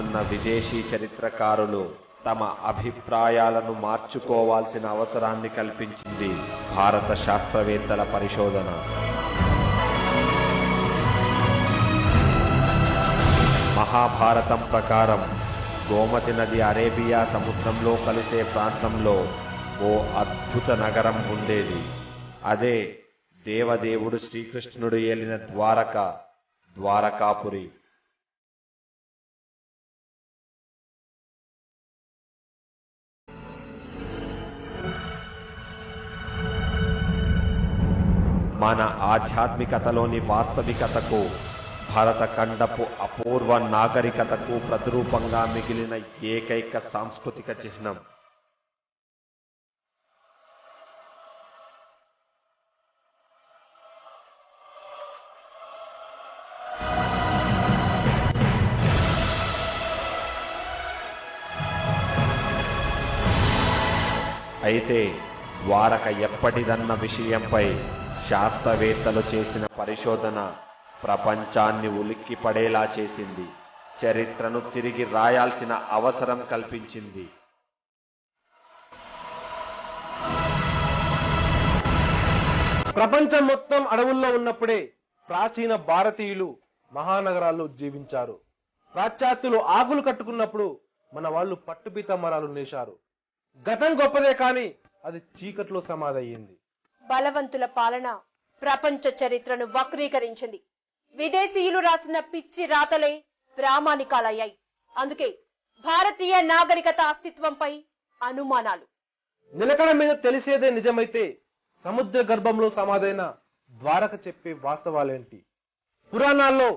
ఉన్న విదేశీ చరిత్రకారులు తమ అభిప్రాయాలను మార్చుకోవాల్సిన అవసరాన్ని కల్పించింది భారత శాస్త్రవేత్తల పరిశోధన. మహాభారతం ప్రకారం గోమతి నది అరేబియా సముద్రంలో కలిసే ప్రాంతంలో ఓ అద్భుత నగరం ఉండేది. అదే దేవదేవుడు శ్రీకృష్ణుడు ఏలిన ద్వారకాపురి. మన ఆధ్యాత్మికతలోని వాస్తవికతకు, భరతఖండపు అపూర్వ నాగరికతకు ప్రతిరూపంగా మిగిలిన ఏకైక సాంస్కృతిక చిహ్నం. అయితే ద్వారక ఎప్పటిదన్న విషయంపై శాస్త్రవేత్తలు చేసిన పరిశోధన ప్రపంచాన్ని ఉలిక్కిపడేలా చేసింది. చరిత్రను తిరిగి రాయాల్సిన అవసరం కల్పించింది. ప్రపంచం మొత్తం అడవుల్లో ఉన్నప్పుడే ప్రాచీన భారతీయులు మహానగరాల్లో జీవించారు. పాశ్చాత్యులు ఆకులు కట్టుకున్నప్పుడు మన వాళ్ళు పట్టుబీత మరాలు నేశారు. గతం గొప్పదే కానీ అది చీకట్లో సమాధయ్యింది. బలవంతుల పాలన ప్రపంచ చరిత్రను వక్రీకరించింది. విదేశీయులు రాసిన పిచ్చి రాతలే ప్రామాణికాలయ్యాయి. అందుకే భారతీయ నాగరికత అస్తిత్వంపై అనుమానాలు. నిలకడ మీద తెలిసేదే నిజమైతే సముద్ర గర్భంలో సమాధైన ద్వారక చెప్పే వాస్తవాలేంటి? పురాణాల్లో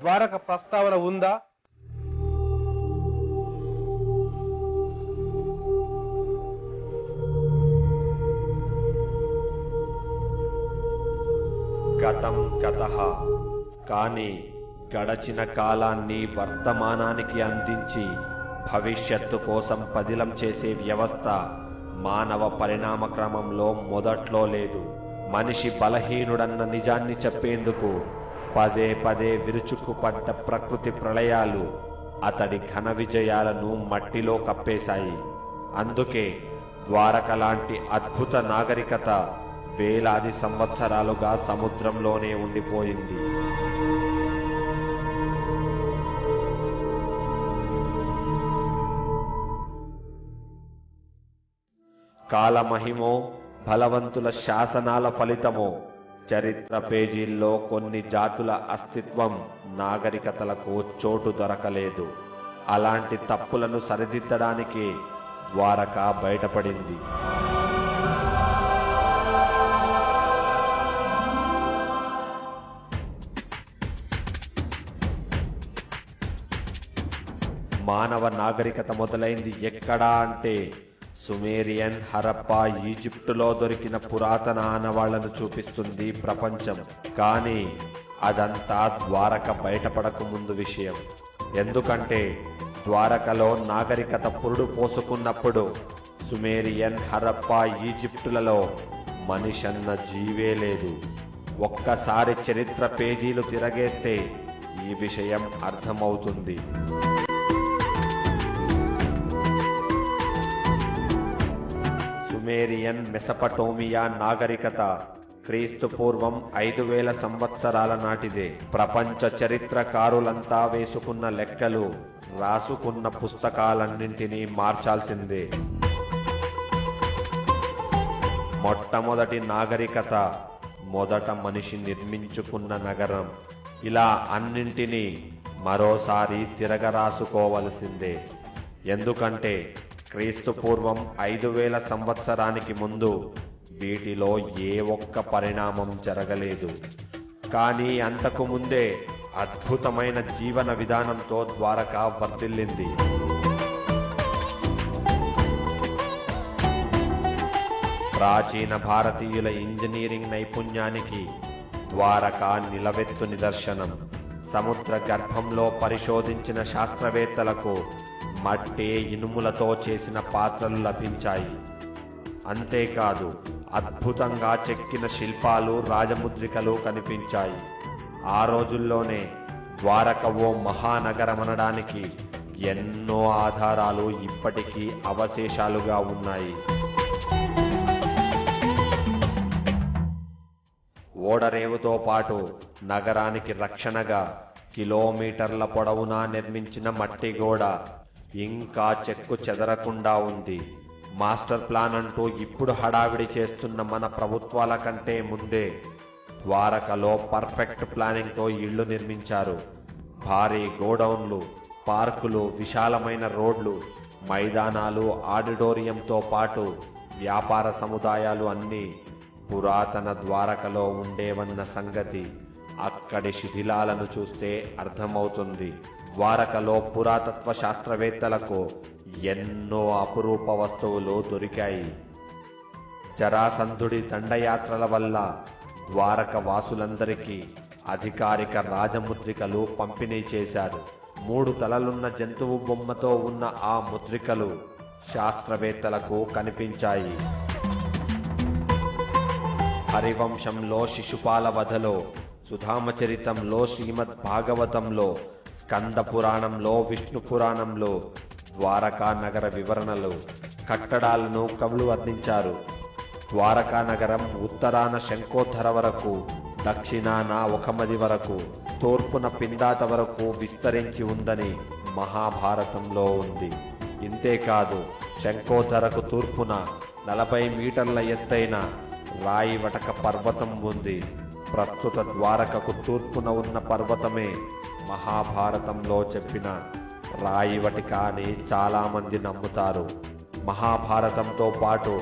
ద్వారక ప్రస్తావన ఉందా? గతం గతః, కానీ గడచిన కాలాన్ని వర్తమానానికి అందించి భవిష్యత్తు కోసం పదిలం చేసే వ్యవస్థ మానవ పరిణామ క్రమంలో మొదట్లో లేదు. మనిషి బలహీనుడన్న నిజాన్ని చెప్పేందుకు పదే పదే విరుచుకుపడ్డ ప్రకృతి ప్రళయాలు అతడి ఘన విజయాలను మట్టిలో కప్పేశాయి. అందుకే ద్వారక లాంటి అద్భుత నాగరికత వేలాది సంవత్సరాలుగా సముద్రంలోనే ఉండిపోయింది. కాలమహిమో, బలవంతుల శాసనాల ఫలితమో చరిత్ర పేజీల్లో కొన్ని జాతుల అస్తిత్వం నాగరికతలకు చోటు దొరకలేదు. అలాంటి తప్పులను సరిదిద్దడానికి ద్వారక బయటపడింది. మానవ నాగరికత మొదలైంది ఎక్కడా అంటే సుమేరియన్, హరప్పా, ఈజిప్టులో దొరికిన పురాతన ఆనవాళ్లను చూపిస్తుంది ప్రపంచం. కానీ అదంతా ద్వారక బయటపడక ముందు విషయం. ఎందుకంటే ద్వారకలో నాగరికత పురుడు పోసుకున్నప్పుడు సుమేరియన్, హరప్పా, ఈజిప్టులలో మనిషన్న జీవే లేదు. ఒక్కసారి చరిత్ర పేజీలు తిరగేస్తే ఈ విషయం అర్థమవుతుంది. సుమేరియన్, మెసపటోమియా నాగరికత క్రీస్తు పూర్వం 5000 సంవత్సరాల నాటిదే. ప్రపంచ చరిత్రకారులంతా వేసుకున్న లెక్కలు, రాసుకున్న పుస్తకాలన్నింటినీ మార్చాల్సిందే. మొట్టమొదటి నాగరికత మొదట మనిషి నిర్మించుకున్న నగరం. ఇలా అన్నింటినీ మరోసారి తిరగరాసుకోవలసిందే. ఎందుకంటే క్రీస్తు పూర్వం 5000 సంవత్సరానికి ముందు వీటిలో ఏ ఒక్క పరిణామం జరగలేదు. కానీ అంతకు ముందే అద్భుతమైన జీవన విధానంతో ద్వారక వర్ధిల్లింది. ప్రాచీన భారతీయుల ఇంజనీరింగ్ నైపుణ్యానికి ద్వారక నిలవెత్తు నిదర్శనం. సముద్ర గర్భంలో పరిశోధించిన శాస్త్రవేత్తలకు మట్టి, ఇనుములతో చేసిన పాత్రలు లభించాయి. అంతేకాదు అద్భుతంగా చెక్కిన శిల్పాలు, రాజముద్రికలు కనిపించాయి. ఆ రోజుల్లోనే ద్వారక ఓ మహానగరమనడానికి ఎన్నో ఆధారాలు ఇప్పటికీ అవశేషాలుగా ఉన్నాయి. ఓడరేవుతో పాటు నగరానికి రక్షణగా కిలోమీటర్ల పొడవునా నిర్మించిన మట్టి గోడ ఇంకా చెక్కు చెదరకుండా ఉంది. మాస్టర్ ప్లాన్ అంటూ ఇప్పుడు హడావిడి చేస్తున్న మన ప్రభుత్వాల కంటే ముందే ద్వారకలో పర్ఫెక్ట్ ప్లానింగ్తో ఇళ్లు నిర్మించారు. భారీ గోడౌన్లు, పార్కులు, విశాలమైన రోడ్లు, మైదానాలు, ఆడిటోరియంతో పాటు వ్యాపార సముదాయాలు అన్నీ పురాతన ద్వారకలో ఉండేవన్న సంగతి అక్కడి శిథిలాలను చూస్తే అర్థమవుతుంది. ద్వారకలో పురాతత్వ శాస్త్రవేత్తలకు ఎన్నో అపురూప వస్తువులు దొరికాయి. జరాసంధుడి దండయాత్రల వల్ల ద్వారక వాసులందరికీ అధికారిక రాజముద్రికలు పంపిణీ చేశారు. 3 తలలున్న జంతువు బొమ్మతో ఉన్న ఆ ముద్రికలు శాస్త్రవేత్తలకు కనిపించాయి. హరివంశంలో శిశుపాల వధలో, సుధామచరితంలో, శ్రీమద్ భాగవతంలో, స్కంద పురాణంలో, విష్ణు పురాణంలో ద్వారకా నగర వివరణలు, కట్టడాలను కవులు వర్ణించారు. ద్వారకా నగరం ఉత్తరాన శంఖోద్ధర వరకు, దక్షిణాన ఒకమది వరకు, తూర్పున పిందాత వరకు విస్తరించి ఉందని మహాభారతంలో ఉంది. ఇంతేకాదు, శంఖోద్ధరకు తూర్పున 40 మీటర్ల ఎత్తైన రాయివటక పర్వతం ఉంది. ప్రస్తుత ద్వారకకు తూర్పున ఉన్న పర్వతమే మహాభారతంలో చెప్పిన రాయివటిక అని చాలా మంది నమ్ముతారు. మహాభారతంతో పాటు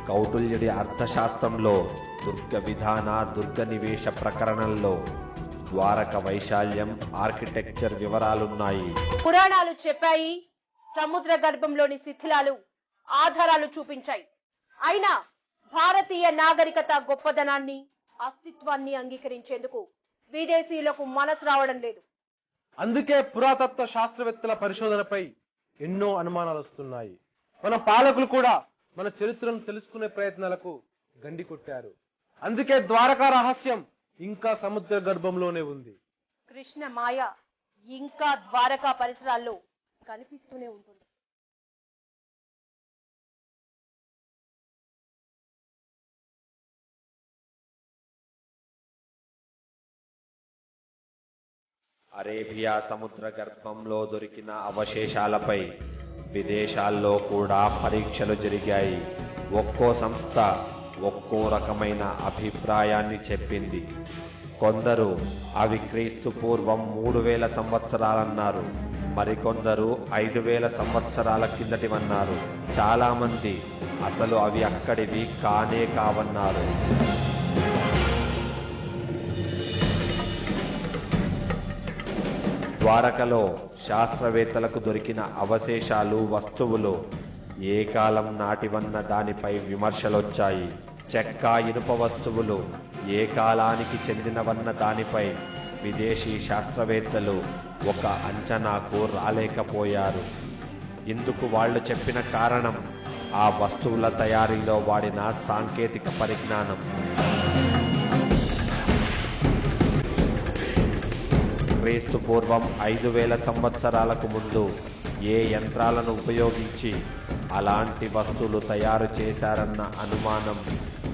కౌటిల్యుడి అర్థశాస్త్రంలో దుర్గ విధాన, దుర్గ నివేశ ప్రకరణంలో ద్వారక వైశాల్యం, ఆర్కిటెక్చర్ వివరాలున్నాయి. పురాణాలు చెప్పాయి, సముద్ర గర్భంలోని శిథిలాలు ఆధారాలు చూపించాయి. అయినా భారతీయ నాగరికత గొప్పదనాన్ని, అస్తిత్వాన్ని అంగీకరించేందుకు విదేశీయులకు మనసు రావడం లేదు. అందుకే పురాతత్వ శాస్త్రవేత్తల పరిశోధనపై ఎన్నో అనుమానాలు వస్తున్నాయి. మన పాలకులు కూడా మన చరిత్రను తెలుసుకునే ప్రయత్నాలకు గండి కొట్టారు. అందుకే ద్వారకా రహస్యం ఇంకా సముద్ర గర్భంలోనే ఉంది. కృష్ణ మాయ ఇంకా ద్వారకా పరిసరాల్లో కనిపిస్తూనే ఉంటుంది. అరేబియా సముద్ర గర్భంలో దొరికిన అవశేషాలపై విదేశాల్లో కూడా పరీక్షలు జరిగాయి. ఒక్కో సంస్థ ఒక్కో రకమైన అభిప్రాయాన్ని చెప్పింది. కొందరు అవి క్రీస్తు పూర్వం 3000 సంవత్సరాలన్నారు. మరికొందరు 5000 సంవత్సరాల కిందటివన్నారు. చాలా మంది అసలు అవి అక్కడివి కానే కావన్నారు. ద్వారకలో శాస్త్రవేత్తలకు దొరికిన అవశేషాలు, వస్తువులు ఏ కాలం నాటివన్న దానిపై విమర్శలొచ్చాయి. చెక్క, ఇనుప వస్తువులు ఏ కాలానికి చెందినవన్న దానిపై విదేశీ శాస్త్రవేత్తలు ఒక అంచనాకు రాలేకపోయారు. ఇందుకు వాళ్ళు చెప్పిన కారణం ఆ వస్తువుల తయారీలో వాడిన సాంకేతిక పరిజ్ఞానం. క్రీస్తు పూర్వం 5000 సంవత్సరాలకు ముందు ఏ యంత్రాలను ఉపయోగించి అలాంటి వస్తువులు తయారు చేశారన్న అనుమానం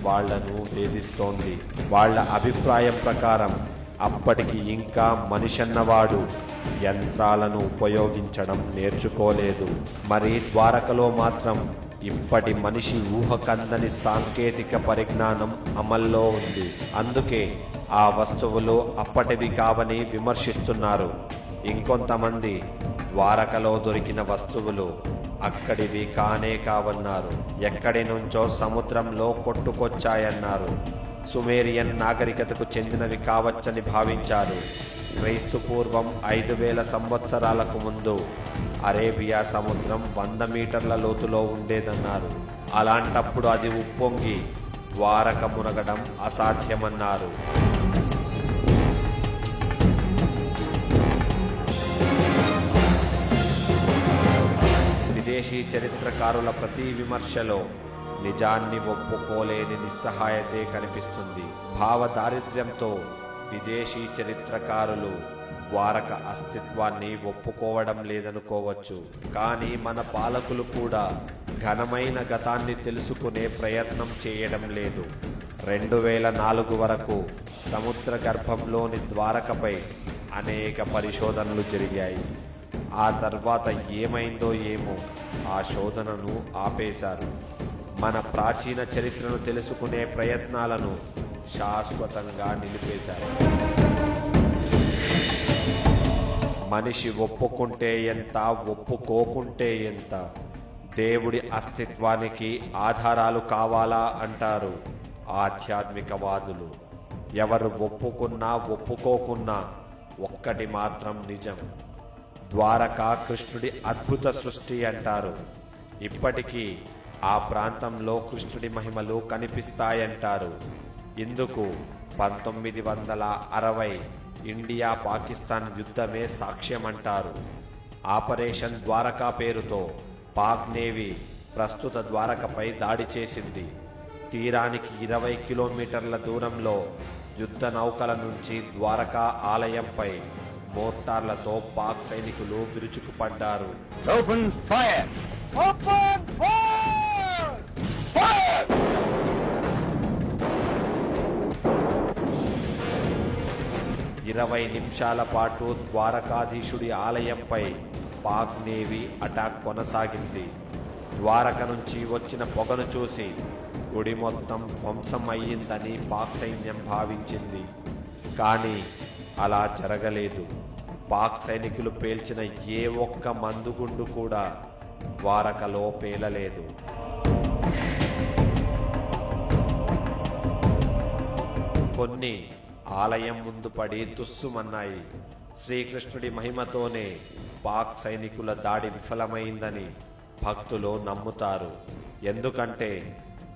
వాళ్లను వేధిస్తోంది. వాళ్ళ అభిప్రాయం ప్రకారం అప్పటికి ఇంకా మనిషన్నవాడు యంత్రాలను ఉపయోగించడం నేర్చుకోలేదు. మరి ద్వారకలో మాత్రం ఇప్పటి మనిషి ఊహకందని సాంకేతిక పరిజ్ఞానం అమల్లో ఉంది. అందుకే ఆ వస్తువులు అప్పటివి కావని విమర్శిస్తున్నారు. ఇంకొంతమంది ద్వారకలో దొరికిన వస్తువులు అక్కడివి కానే కావన్నారు. ఎక్కడి నుంచో సముద్రంలో కొట్టుకొచ్చాయన్నారు. సుమేరియన్ నాగరికతకు చెందినవి కావచ్చని భావించారు. క్రీస్తు పూర్వం 5000 సంవత్సరాలకు ముందు అరేబియా సముద్రం 100 మీటర్ల లోతులో ఉండేదన్నారు. అలాంటప్పుడు అది ఉప్పొంగి ద్వారక మునగడం అసాధ్యమన్నారు. విదేశీ చరిత్రకారుల ప్రతి విమర్శలో నిజాన్ని ఒప్పుకోలేని నిస్సహాయతే కనిపిస్తుంది. భావ దారిద్ర్యంతో విదేశీ చరిత్రకారులు ద్వారక అస్తిత్వాన్ని ఒప్పుకోవడం లేదనుకోవచ్చు. కానీ మన పాలకులు కూడా ఘనమైన గతాన్ని తెలుసుకునే ప్రయత్నం చేయడం లేదు. 2004 వరకు సముద్ర గర్భంలోని ద్వారకపై అనేక పరిశోధనలు జరిగాయి. ఆ తర్వాత ఏమైందో ఏమో ఆ శోధనను ఆపేశారు. మన ప్రాచీన చరిత్రను తెలుసుకునే ప్రయత్నాలను శాశ్వతంగా నిలిపేశారు. మనిషి ఒప్పుకుంటే ఎంత, ఒప్పుకోకుంటే ఎంత, దేవుడి అస్తిత్వానికి ఆధారాలు కావాలా అంటారు ఆధ్యాత్మికవాదులు. ఎవరు ఒప్పుకున్నా ఒప్పుకోకున్నా ఒక్కటి మాత్రం నిజం, ద్వారకా కృష్ణుడి అద్భుత సృష్టి అంటారు. ఇప్పటికీ ఆ ప్రాంతంలో కృష్ణుడి మహిమలు కనిపిస్తాయంటారు. ఇందుకు 1960 ఇండియా పాకిస్తాన్ యుద్ధమే సాక్ష్యమంటారు. ఆపరేషన్ ద్వారకా పేరుతో పాక్ నేవీ ప్రస్తుత ద్వారకపై దాడి చేసింది. తీరానికి 20 కిలోమీటర్ల దూరంలో యుద్ధ నౌకల నుంచి ద్వారకా ఆలయంపై మోర్టార్లతో పాక్ సైనికులు విరుచుకుపడ్డారు. Open fire! Open fire! Fire! 20 నిమిషాల పాటు ద్వారకాధీశుడి ఆలయంపై పాక్ నేవీ అటాక్ కొనసాగింది. ద్వారక నుంచి వచ్చిన పొగను చూసి గుడి మొత్తం ధ్వంసం అయ్యిందని పాక్ సైన్యం భావించింది. కానీ అలా జరగలేదు. పాక్ సైనికులు పేల్చిన ఏ ఒక్క మందుగుండు కూడా ద్వారకలో పేలలేదు. కొన్ని ఆలయం ముందు పడి తుస్సుమన్నాయి. శ్రీకృష్ణుడి మహిమతోనే పాక్ సైనికుల దాడి విఫలమైందని భక్తులు నమ్ముతారు. ఎందుకంటే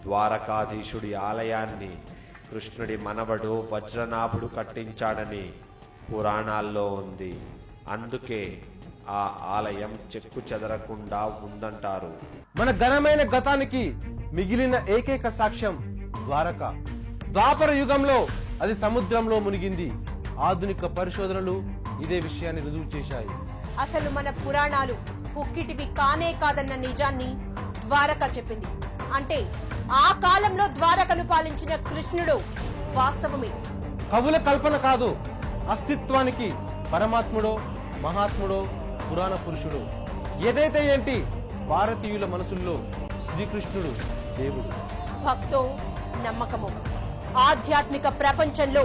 ద్వారకాధీశుడి ఆలయాన్ని కృష్ణుడి మనవడు వజ్రనాభుడు కట్టించాడని పురాణాల్లో ఉంది. అందుకే ఆ ఆలయం చెక్కు చెదరకుండా ఉందంటారు. మన ఘనమైన గతానికి మిగిలిన ఏకైక సాక్ష్యం ద్వారక. ద్వాపర యుగంలో అది సముద్రంలో మునిగింది. ఆధునిక పరిశోధనలు ఇదే విషయాన్ని రుజువు చేశాయి. అసలు మన పురాణాలు పుక్కిటివి కానే కాదన్న నిజాన్ని ద్వారక చెప్పింది. అంటే ఆ కాలంలో ద్వారకను పాలించిన కృష్ణుడు వాస్తవమే. కవుల కల్పన కాదు, అస్తిత్వానికి పరమాత్ముడో మహాత్ముడో పురాణ పురుషుడు ఏదైతే ఏంటి, భారతీయుల మనసుల్లో శ్రీకృష్ణుడు దేవుడు. భక్తో నమ్మకము. ఆధ్యాత్మిక ప్రపంచంలో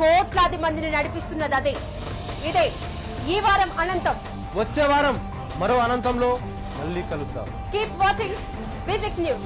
కోట్లాది మందిని నడిపిస్తున్నది ఇదే. ఈ వారం అనంతం. వచ్చే వారం మరో అనంతంలో మళ్ళీ కలుద్దాం. Keep watching V6 News.